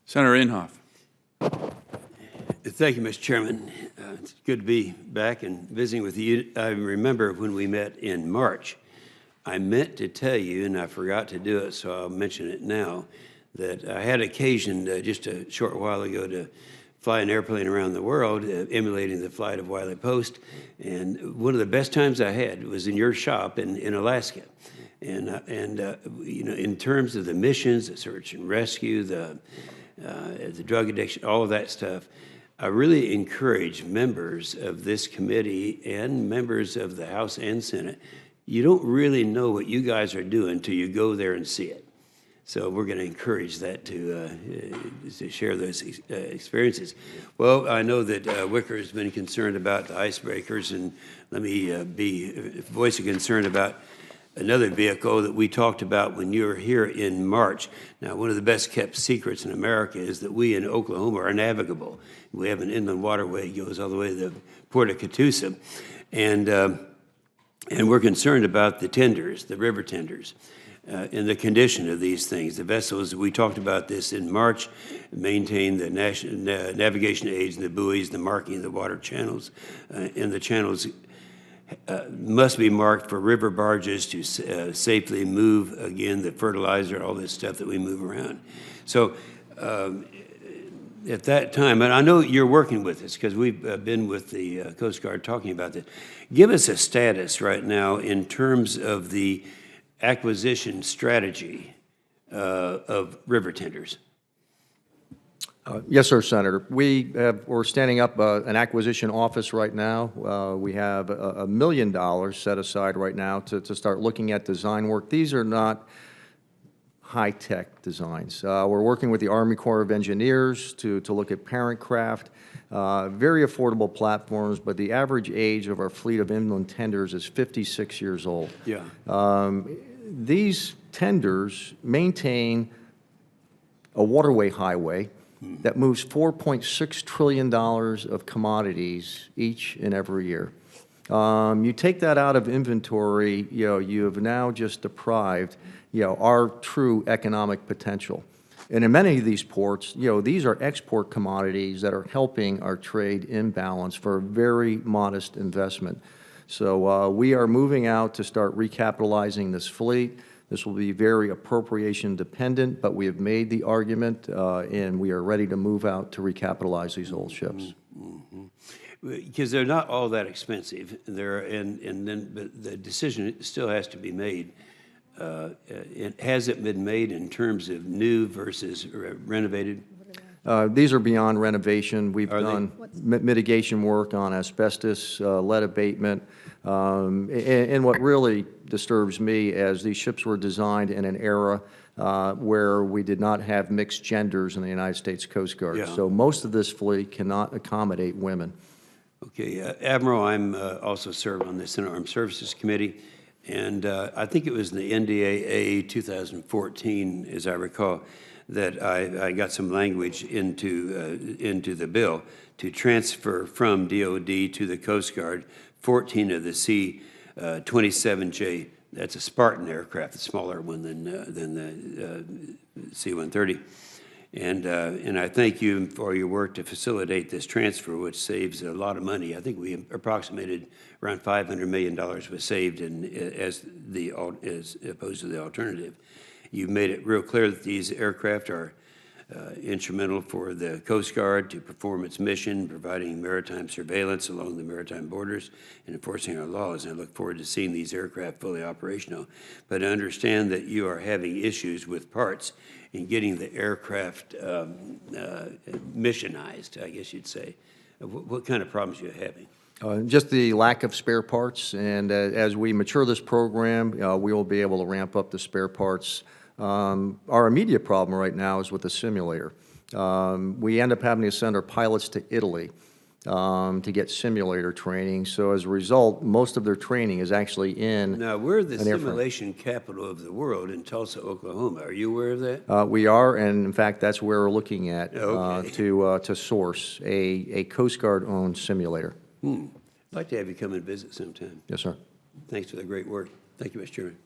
Senator Inhofe. Thank you, Mr. Chairman. It's good to be back and visiting with you. I remember when we met in March, I meant to tell you, and I forgot to do it, so I'll mention it now, that I had occasion just a short while ago to fly an airplane around the world, emulating the flight of Wiley Post. And one of the best times I had was in your shop in Alaska. And you know, in terms of the missions, the search and rescue, the drug addiction, all of that stuff, I really encourage members of this committee and members of the House and Senate. You don't really know what you guys are doing until you go there and see it. So we're going to encourage that to share those experiences. Well, I know that Wicker has been concerned about the icebreakers, and let me voice a concern about another vehicle that we talked about when you were here in March. Now, one of the best kept secrets in America is that we in Oklahoma are navigable. We have an inland waterway that goes all the way to the Port of Catoosa, and we're concerned about the tenders, the river tenders. And the condition of these things. The vessels, we talked about this in March, maintain the navigation aids and the buoys, the marking of the water channels, and the channels must be marked for river barges to safely move, again, the fertilizer, all this stuff that we move around. So at that time, and I know you're working with us because we've been with the Coast Guard talking about this. Give us a status right now in terms of the acquisition strategy of river tenders. Yes, sir, Senator. We're standing up an acquisition office right now. We have $1 million set aside right now to start looking at design work. These are not high-tech designs. We're working with the Army Corps of Engineers to look at parent craft, very affordable platforms, but the average age of our fleet of inland tenders is 56 years old. Yeah. These tenders maintain a waterway highway that moves $4.6 trillion of commodities each and every year. You take that out of inventory, you have now just deprived, our true economic potential. And in many of these ports, these are export commodities that are helping our trade imbalance for a very modest investment. So we are moving out to start recapitalizing this fleet. This will be very appropriation dependent, but we have made the argument and we are ready to move out to recapitalize these old ships. Because they're not all that expensive. And then the decision still has to be made. Has it been made in terms of new versus renovated? These are beyond renovation. We've done mitigation work on asbestos, lead abatement, and what really disturbs me is these ships were designed in an era where we did not have mixed genders in the United States Coast Guard. Yeah. So most of this fleet cannot accommodate women. Okay, Admiral, I'm also served on the Senate Armed Services Committee, and I think it was in the NDAA 2014, as I recall, that I got some language into the bill to transfer from DOD to the Coast Guard 14 of the C-27J. That's a Spartan aircraft, a smaller one than the C-130. And I thank you for your work to facilitate this transfer, which saves a lot of money. I think we approximated around $500 million was saved as opposed to the alternative. You've made it real clear that these aircraft are instrumental for the Coast Guard to perform its mission, providing maritime surveillance along the maritime borders and enforcing our laws. And I look forward to seeing these aircraft fully operational. But I understand that you are having issues with parts in getting the aircraft missionized, I guess you'd say. What kind of problems are you having? Just the lack of spare parts, and as we mature this program, we will be able to ramp up the spare parts. Our immediate problem right now is with the simulator. We end up having to send our pilots to Italy to get simulator training. So as a result, most of their training is actually in Now, we're the simulation capital of the world in Tulsa, Oklahoma. Are you aware of that? We are, and in fact, that's where we're looking at to source a Coast Guard-owned simulator. I'd like to have you come and visit sometime. Yes, sir. Thanks for the great work. Thank you, Mr. Chairman.